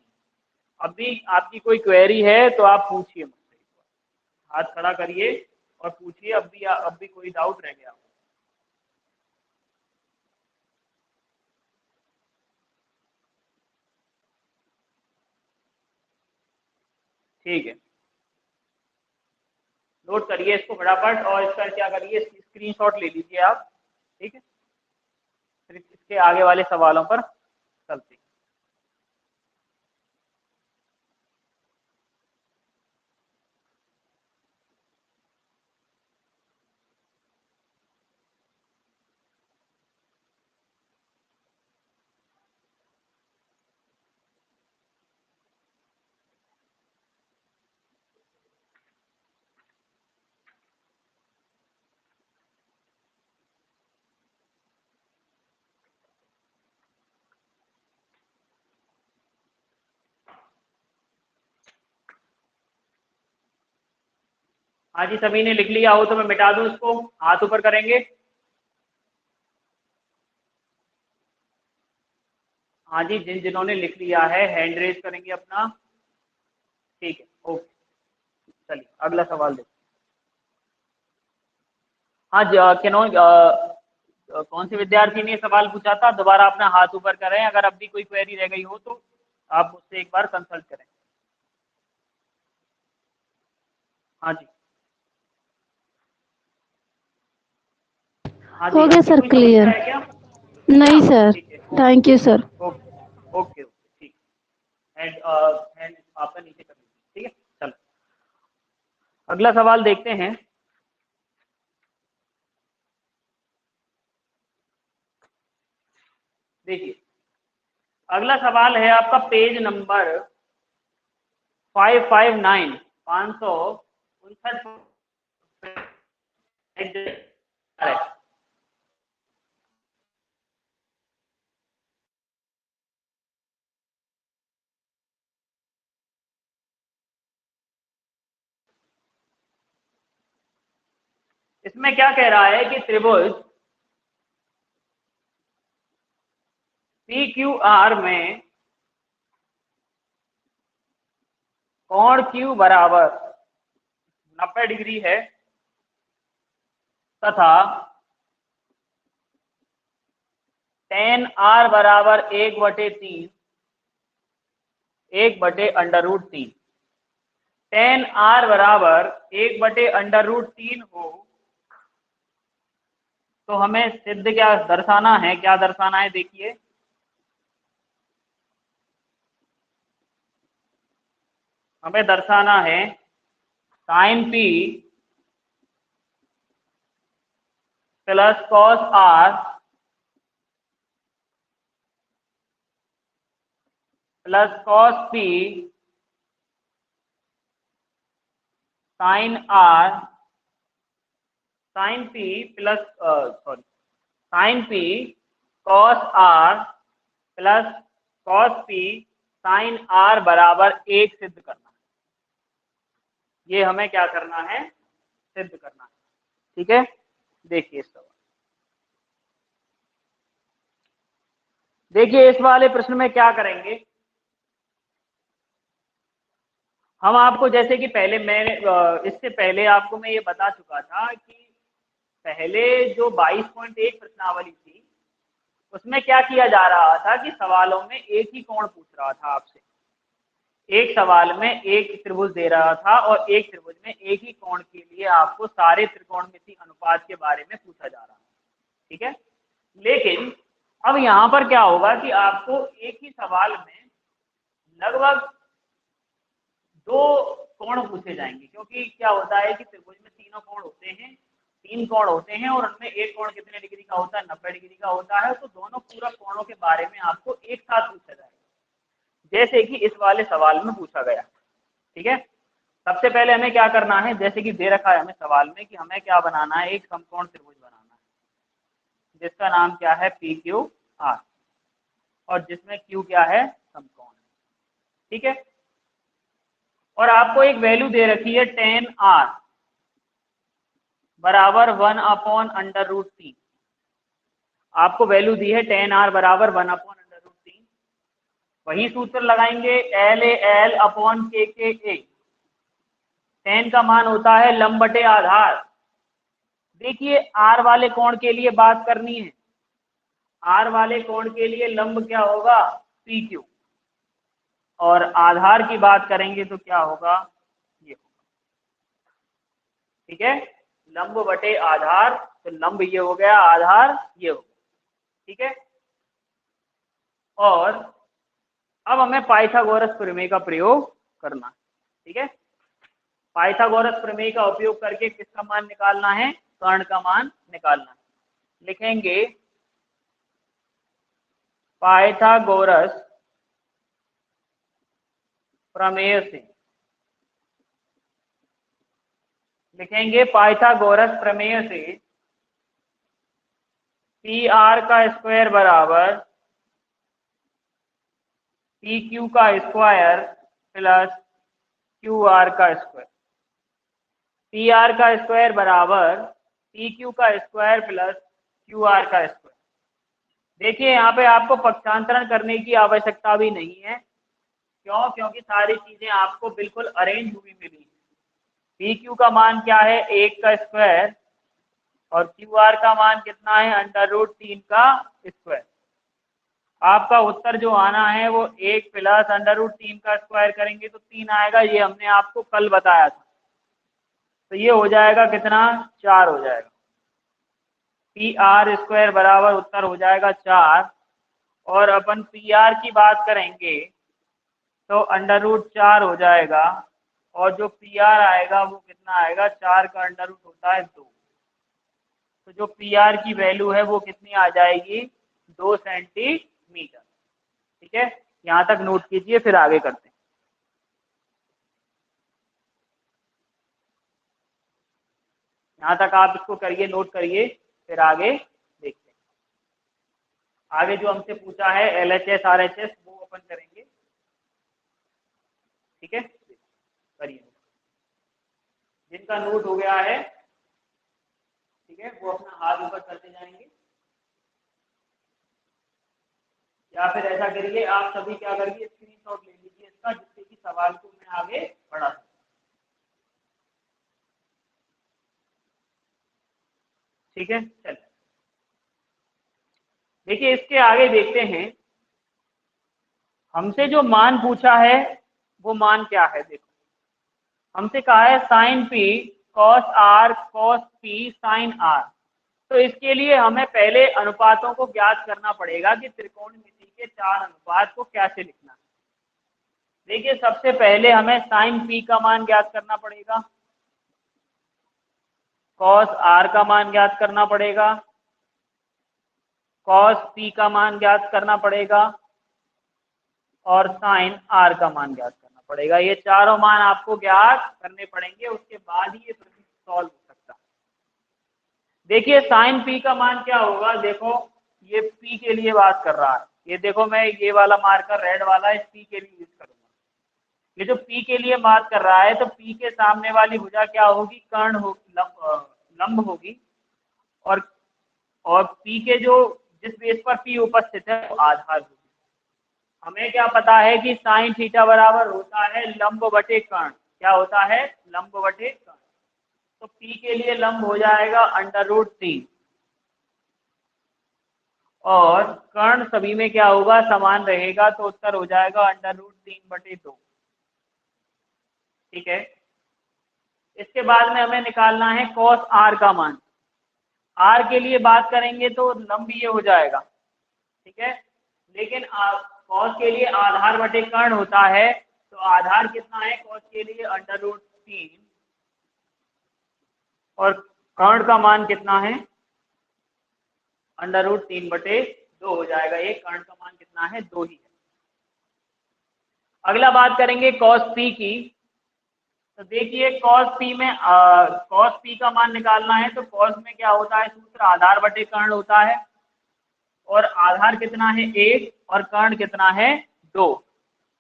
अभी आपकी कोई क्वेरी है तो आप पूछिए मुझसे, हाथ खड़ा करिए और पूछिए। अब भी कोई डाउट रह गया। ठीक है, नोट करिए इसको फटाफट, और इसका क्या करिए, स्क्रीनशॉट ले लीजिए आप। ठीक है, फिर इसके आगे वाले सवालों पर चलते हैं। हाँ जी, सभी ने लिख लिया हो तो मैं मिटा दूं इसको, हाथ ऊपर करेंगे। हाँ जी, जिन्होंने लिख लिया है हैंड रेज करेंगे अपना। ठीक है, ओके, चलिए अगला सवाल देखिए। हाँ जी, कौन से विद्यार्थी ने सवाल पूछा था, दोबारा अपना हाथ ऊपर करें। अगर अब भी कोई क्वेरी रह गई हो तो आप मुझसे एक बार कंसल्ट करें। हाँ जी, हाँ जी, हो गया अब भी सर, कोई समस्या क्लियर। है क्या? हो गया, नहीं सर, ठीक है, thank you sir. Okay okay okay, ठीक। हैंड हैंड आपका नीचे कर लीजिए। ठीक है, चलो अगला सवाल देखते हैं। देखिए अगला सवाल है आपका पेज नंबर 559, 559 इसमें क्या कह रहा है कि त्रिभुज PQR में कोण Q बराबर 90 डिग्री है तथा tan R बराबर 1/3 1/√3। tan R बराबर 1/√3 हो तो हमें सिद्ध क्या दर्शाना है, क्या दर्शाना है देखिए। हमें दर्शाना है sin P plus cos R plus cos P sin R sin P plus sin P cos R plus cos P sin R बराबर 1 सिद्ध करना है। ये हमें क्या करना है, सिद्ध करना है। ठीक है, देखिए इस सवाल, देखिए इस वाले प्रश्न में क्या करेंगे हम। आपको जैसे कि पहले मैंने इससे पहले आपको मैं ये बता चुका था कि पहले जो 22.1 प्रश्नावली थी उसमें क्या किया जा रहा था कि सवालों में एक ही कोण पूछ रहा था आपसे। एक सवाल में एक त्रिभुज दे रहा था और एक त्रिभुज में एक ही कोण के लिए आपको सारे त्रिकोणमिति अनुपात के बारे में पूछा जा रहा है। ठीक है, लेकिन अब यहाँ पर क्या होगा कि आपको एक ही सवाल में लगभग 2 कोण पूछे जाएंगे, क्योंकि क्या होता है कि त्रिभुज में तीनों कोण होते हैं, 3 कोण होते हैं और उनमें एक कोण कितने डिग्री का होता है, 90 डिग्री का होता है। तो दोनों पूरक कोणों के बारे में आपको एक साथ पूछा जाएगा, जैसे कि इस वाले सवाल में पूछा गया। ठीक है, सबसे पहले हमें क्या करना है, जैसे कि दे रखा है हमें सवाल में कि हमें क्या बनाना है, एक समकोण त्रिभुज बनाना है जिसका नाम क्या है PQR और जिसमें Q क्या है, समकोण। ठीक है, और आपको एक वैल्यू दे रखी है tan R बराबर 1/√3। आपको वैल्यू दी है tan R बराबर 1/√3। वही सूत्र लगाएंगे LAL/KKA। tan का मान होता है लंब बटे आधार। देखिए R वाले कोण के लिए बात करनी है, R वाले कोण के लिए लंब क्या होगा, PQ, और आधार की बात करेंगे तो क्या होगा, ये होगा। ठीक है, लंब बटे आधार, तो लंब ये हो गया, आधार ये हो गया। ठीक है, और अब हमें पाइथागोरस प्रमेय का प्रयोग करना। ठीक है, पाइथागोरस प्रमेय का उपयोग करके किसका मान निकालना है, कर्ण का मान निकालना है। लिखेंगे पाइथागोरस प्रमेय से, लिखेंगे पाइथागोरस प्रमेय से PR का स्क्वायर बराबर PQ का स्क्वायर प्लस QR का स्क्वायर। PR का स्क्वायर बराबर PQ का स्क्वायर प्लस QR का स्क्वायर। देखिए यहाँ पे आपको पक्षांतरण करने की आवश्यकता भी नहीं है। क्यों, क्योंकि सारी चीजें आपको बिल्कुल अरेंज हुई मिली। PQ का मान क्या है, 1 का स्क्वायर, और QR का मान कितना है, √3 का स्क्वायर। आपका उत्तर जो आना है वो 1 प्लस √3 का स्क्वायर करेंगे तो 3 आएगा। ये हमने आपको कल बताया था। तो ये हो जाएगा कितना, 4 हो जाएगा। PR स्क्वायर बराबर उत्तर हो जाएगा 4। और अपन PR की बात करेंगे तो √4 हो जाएगा, और जो PR आएगा वो कितना आएगा, 4 का अंडर होता है 2। तो जो PR की वैल्यू है वो कितनी आ जाएगी, 2 सेंटीमीटर। ठीक है, यहाँ तक नोट कीजिए, फिर आगे करते हैं। यहाँ तक आप इसको करिए, नोट करिए, फिर आगे देखते हैं। आगे जो हमसे पूछा है LHS RHS वो अपन करेंगे, ठीक है। करिए, जिनका नोट हो गया है, ठीक है, वो अपना हाथ ऊपर करते जाएंगे, या फिर ऐसा करिए आप सभी क्या करिए, स्क्रीनशॉट ले लीजिए इसका, जिससे कि सवाल को मैं आगे बढ़ा सकूं। ठीक है, चलिए देखिए इसके आगे देखते हैं। हमसे जो मान पूछा है वो मान क्या है, देखो हमसे कहा है sine P cos R cos P sine R. तो इसके लिए हमें पहले अनुपातों को ज्ञात करना पड़ेगा कि त्रिकोणमिति के 4 अनुपात को कैसे लिखना है। देखिए सबसे पहले हमें साइन पी का मान ज्ञात करना पड़ेगा, कॉस आर का मान ज्ञात करना पड़ेगा, कॉस पी का मान ज्ञात करना पड़ेगा और साइन आर का मान ज्ञात करना पड़ेगा। ये चारों मान आपको ज्ञात करने पड़ेंगे, उसके बाद ही ये प्रश्न सॉल्व हो सकता है। देखिए साइन पी का मान क्या होगा, देखो ये पी के लिए बात कर रहा है, ये देखो मैं ये वाला मार्कर रेड वाला इस पी के लिए यूज करूंगा। ये जो पी के लिए बात कर रहा है, तो पी के सामने वाली भुजा क्या होगी, कर्ण होगी, लंब होगी, और पी के जो जिस बेस पर पी उपस्थित है वो आधार होगी। हमें क्या पता है कि साइन थीटा बराबर होता है लंब बटे कर्ण, क्या होता है, लंब बटे कर्ण। तो पी के लिए लंब हो जाएगा √3 और कर्ण सभी में क्या होगा, समान रहेगा, तो उत्तर हो जाएगा √3/2। ठीक है, इसके बाद में हमें निकालना है कॉस आर का मान। आर के लिए बात करेंगे तो लंब ये हो जाएगा, ठीक है, लेकिन कॉस के लिए आधार बटे कर्ण होता है, तो आधार कितना है कॉस के लिए, √3, और कर्ण का मान कितना है, √3/2 हो जाएगा। ये कर्ण का मान कितना है, 2 ही है। अगला बात करेंगे कॉस पी की। तो देखिए कॉस पी में कॉस पी का मान निकालना है, तो कॉस में क्या होता है, सूत्र आधार बटे कर्ण होता है, और आधार कितना है 1 और कर्ण कितना है 2।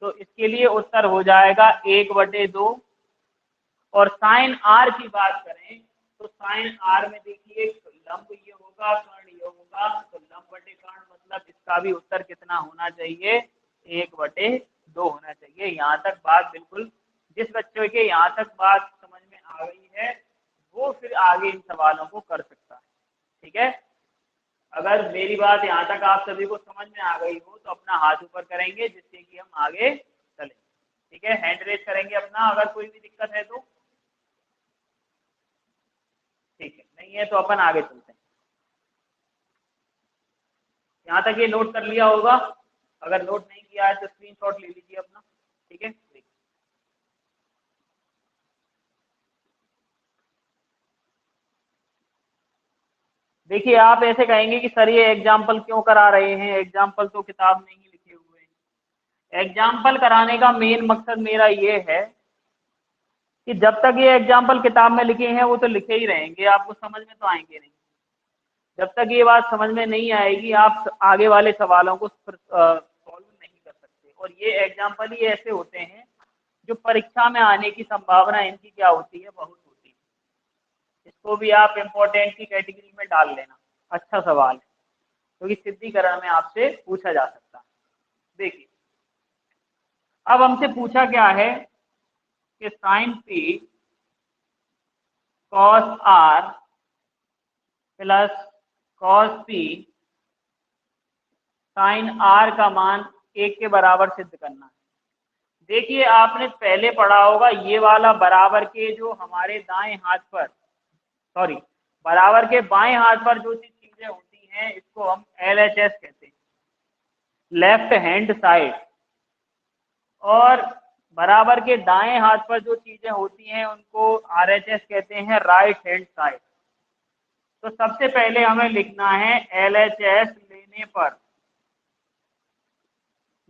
तो इसके लिए उत्तर हो जाएगा 1/2। और साइन आर की बात करें तो साइन आर में देखिए लंब ये होगा, कर्ण ये होगा, तो लंब बटे कर्ण मतलब इसका भी उत्तर कितना होना चाहिए, 1/2 होना चाहिए। यहाँ तक बात बिल्कुल, जिस बच्चों के यहाँ तक बात समझ में आ गई है वो फिर आगे इन सवालों को कर सकता है। ठीक है, अगर मेरी बात यहाँ तक आप सभी को समझ में आ गई हो तो अपना हाथ ऊपर करेंगे, जिससे कि हम आगे चलें। ठीक है, हैंड रेज करेंगे अपना, अगर कोई भी दिक्कत है तो। ठीक है, नहीं है तो अपन आगे चलते हैं। यहाँ तक ये नोट कर लिया होगा, अगर नोट नहीं किया है तो स्क्रीनशॉट ले लीजिए अपना। ठीक है, देखिए आप ऐसे कहेंगे कि सर ये एग्जाम्पल क्यों करा रहे हैं, एग्जाम्पल तो किताब में ही लिखे हुए हैं। एग्जाम्पल कराने का मेन मकसद मेरा ये है कि जब तक ये एग्जाम्पल किताब में लिखे हैं वो तो लिखे ही रहेंगे, आपको समझ में तो आएंगे नहीं। जब तक ये बात समझ में नहीं आएगी आप आगे वाले सवालों को सॉल्व नहीं कर सकते। और ये एग्जाम्पल ही ऐसे होते हैं जो परीक्षा में आने की संभावना इनकी क्या होती है, बहुत होती है। इसको भी आप इम्पोर्टेंट की कैटेगरी में डाल लेना, अच्छा सवाल है, क्योंकि सिद्धिकरण में आपसे पूछा जा सकता है। देखिए अब हमसे पूछा क्या है कि sine P cos R plus cos P sine R का मान 1 के बराबर सिद्ध करना है। देखिए आपने पहले पढ़ा होगा ये वाला बराबर के जो हमारे दाएं हाथ पर, सॉरी बराबर के बाएं हाथ पर जो चीजें होती हैं इसको हम LHS कहते हैं, लेफ्ट हैंड साइड, और बराबर के दाएं हाथ पर जो चीजें होती हैं उनको RHS कहते हैं, राइट हैंड साइड। तो सबसे पहले हमें लिखना है LHS लेने पर,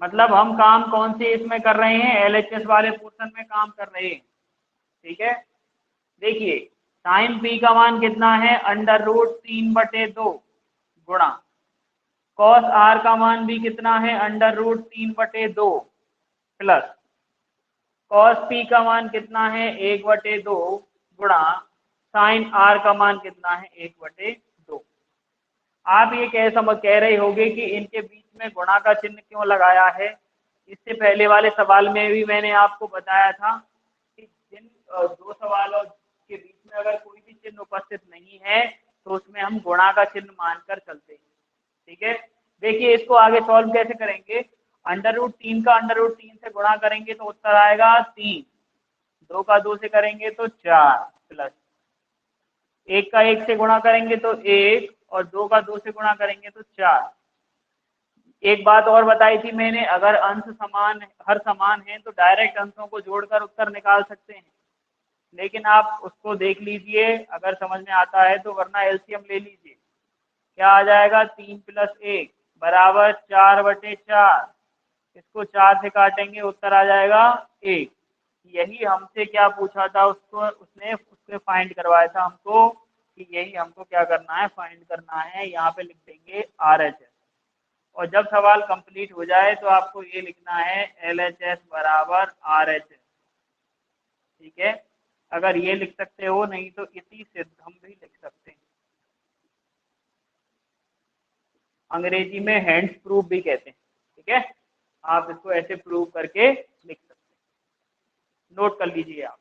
मतलब हम काम कौन से इसमें कर रहे हैं, LHS वाले पोर्शन में काम कर रहे हैं। ठीक है, देखिए साइन पी का मान कितना है, √3/2 गुणा कॉस आर का मान भी कितना है, √3/2 प्लस कॉस पी का मान कितना है, 1/2 गुणा साइन आर का मान कितना है, 1/2। आप ये कह रहे होंगे कि इनके बीच में गुणा का चिन्ह क्यों लगाया है। इससे पहले वाले सवाल में भी मैंने आपको बताया था कि जिन दो सवालों के बीच में अगर कोई भी चिन्ह उपस्थित नहीं है तो उसमें हम गुणा का चिन्ह मानकर चलते हैं। ठीक है, देखिए इसको आगे सॉल्व कैसे करेंगे। √3 का √3 से गुणा करेंगे तो उत्तर आएगा 3, 2 का 2 से करेंगे तो 4, प्लस 1 का 1 से गुणा करेंगे तो 1 और 2 का 2 से गुणा करेंगे तो 4। एक बात और बताई थी मैंने, अगर अंश समान हर समान है तो डायरेक्ट अंशों को जोड़कर उत्तर निकाल सकते हैं, लेकिन आप उसको देख लीजिए अगर समझ में आता है तो, वरना एलसीएम ले लीजिए। क्या आ जाएगा, 3 + 1 बराबर 4/4। इसको 4 से काटेंगे उत्तर आ जाएगा 1। यही हमसे क्या पूछा था, उसने फाइंड करवाया था हमको कि यही हमको क्या करना है, फाइंड करना है। यहाँ पे लिख देंगे RHS, और जब सवाल कंप्लीट हो जाए तो आपको ये लिखना है LHS बराबर RHS। ठीक है, अगर ये लिख सकते हो, नहीं तो इसी सिद्धम भी लिख सकते हैं। अंग्रेजी में हैंड्स प्रूफ भी कहते हैं। ठीक है, आप इसको ऐसे प्रूव करके लिख सकते हैं, नोट कर लीजिए आप।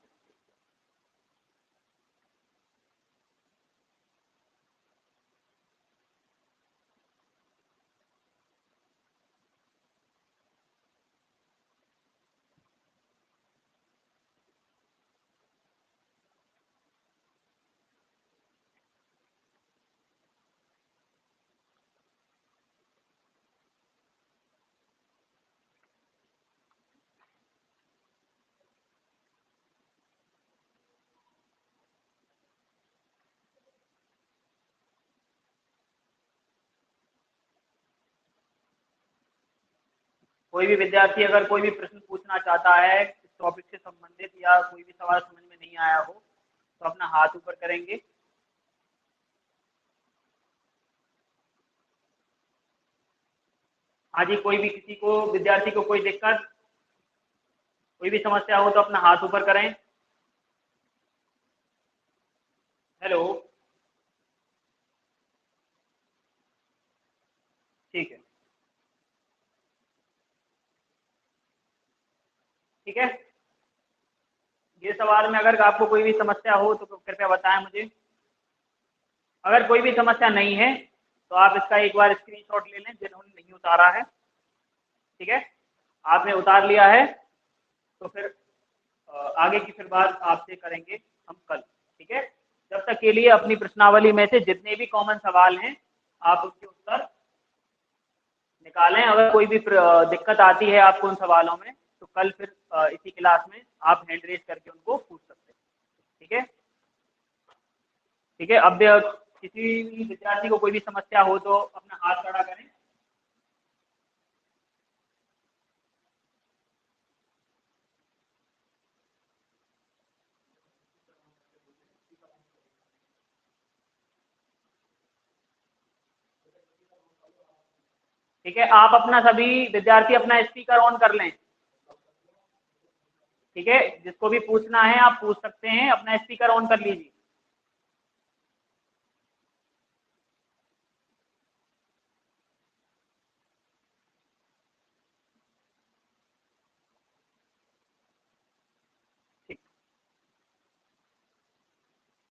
कोई भी विद्यार्थी अगर कोई भी प्रश्न पूछना चाहता है इस टॉपिक से संबंधित, या कोई भी सवाल समझ में नहीं आया हो, तो अपना हाथ ऊपर करेंगे। हाँ जी, कोई भी, किसी को, विद्यार्थी को कोई दिक्कत, कोई भी समस्या हो तो अपना हाथ ऊपर करें। हेलो, ठीक है, ठीक है। ये सवाल में अगर आपको कोई भी समस्या हो तो कृपया बताएं मुझे। अगर कोई भी समस्या नहीं है तो आप इसका एक बार स्क्रीनशॉट ले लें, जिन्होंने नहीं उतारा है। ठीक है, आपने उतार लिया है तो फिर आगे की फिर बात आपसे करेंगे हम कल। ठीक है, जब तक के लिए अपनी प्रश्नावली में से जितने भी कॉमन सवाल हैं आप उसके उत्तर निकालें। अगर कोई भी दिक्कत आती है आपको उन सवालों में तो कल फिर इसी क्लास में आप हैंड रेज करके उनको पूछ सकते हैं। ठीक है, ठीक है। अब किसी भी विद्यार्थी को कोई भी समस्या हो तो अपना हाथ खड़ा करें। ठीक है, आप अपना, सभी विद्यार्थी अपना स्पीकर ऑन कर लें। ठीक है, जिसको भी पूछना है आप पूछ सकते हैं, अपना स्पीकर ऑन कर लीजिए।